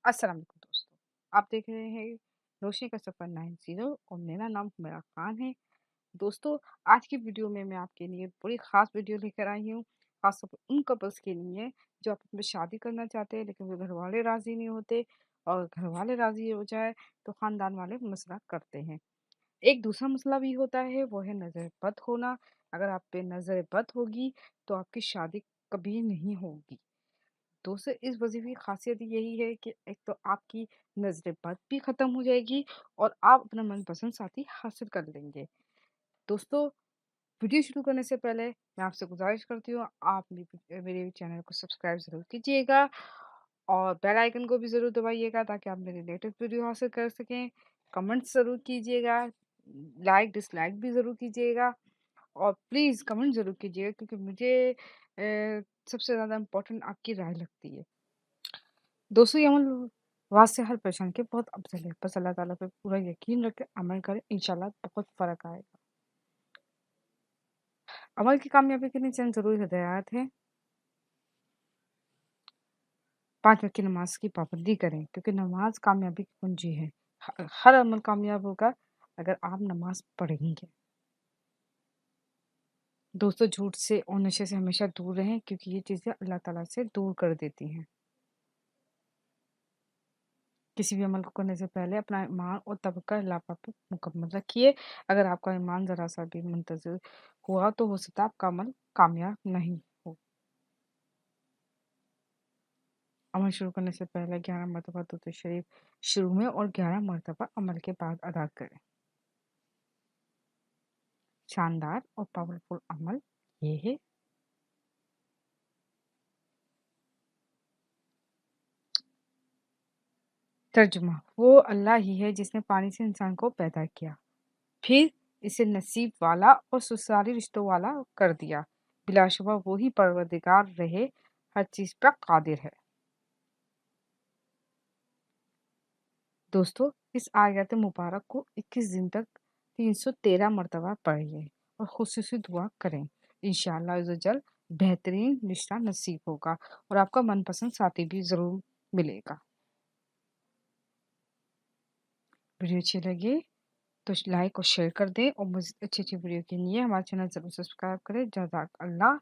अस्सलाम वालेकुम दोस्तों। आप देख रहे हैं रोशनी का सफ़र 90 और मेरा नाम हुमैरा खान है। दोस्तों, आज की वीडियो में मैं आपके लिए बड़ी ख़ास वीडियो लेकर आई हूँ, ख़ास तौर पे उन कपल्स के लिए जो आपस में शादी करना चाहते हैं लेकिन वो घरवाले राज़ी नहीं होते, और घरवाले राज़ी हो जाए तो ख़ानदान वाले मसला करते हैं। एक दूसरा मसला भी होता है, वो है नज़र बद होना। अगर आप पे नज़र बद होगी तो आपकी शादी कभी नहीं होगी। दोस्तों, इस वज़ीफ़े की ख़ासियत यही है कि एक तो आपकी नज़र बद भी ख़त्म हो जाएगी और आप अपना मनपसंद साथी हासिल कर लेंगे। दोस्तों, वीडियो शुरू करने से पहले मैं आपसे गुज़ारिश करती हूँ, आप मेरे चैनल को सब्सक्राइब ज़रूर कीजिएगा और बेल आइकन को भी ज़रूर दबाइएगा ताकि आप मेरे लेटेस्ट वीडियो हासिल कर सकें। कमेंट्स ज़रूर कीजिएगा, लाइक डिसलाइक भी ज़रूर कीजिएगा और प्लीज़ कमेंट ज़रूर कीजिएगा क्योंकि मुझे सबसे ज़्यादा इम्पोर्टेंट आपकी राय लगती है। दोस्तों, ये अमल वात से हर परेशानी के बहुत अफ़ज़ल है। बस अल्लाह ताला पे पूरा यकीन रखें, अमल करें, इंशाअल्लाह बहुत फ़र्क आएगा। अमल की कामयाबी के लिए चंद ज़रूरी हिदायत हैं। 5 वक़्त की नमाज़ की पाबंदी करें क्योंकि नमाज़ कामयाबी की कुंजी है। हर अमल कामयाब होगा अगर आप नमाज़ पढ़ेंगे। दोस्तों, झूठ से और नशे से हमेशा दूर रहें क्योंकि ये चीज़ें अल्लाह ताला से दूर कर देती हैं। किसी भी अमल को करने से पहले अपना ईमान और तवक्कुल अल्लाह पाक पे मुकम्मल रखिए। अगर आपका ईमान ज़रा-सा भी मुंतज़िर हुआ तो हो सकता है आपका अमल कामयाब नहीं हो। अमल शुरू करने से पहले 11 मरतबा दुरूद शरीफ शुरू में और 11 मरतबा अमल के बाद अदा करें। शानदार और पावरफुल अमल ये है। तर्जुमा, वो अल्लाह ही है जिसने पानी से इंसान को पैदा किया, फिर इसे नसीब वाला और ससुराली रिश्तों वाला कर दिया। बिलाशुबा वो ही परवरदिगार रहे, हर चीज़ पर कादिर है। दोस्तों, इस आयत मुबारक को 21 दिन तक 313 मरतबा पढ़िए और खुसूसी दुआ करें। इंशाअल्लाह अज़्ज़वजल बेहतरीन रिश्ता नसीब होगा और आपका मनपसंद साथी भी ज़रूर मिलेगा। वीडियो अच्छी लगे तो लाइक और शेयर कर दें और मज़ीद अच्छी-अच्छी वीडियो के लिए हमारे चैनल ज़रूर सब्सक्राइब करें। जज़ाक अल्लाह।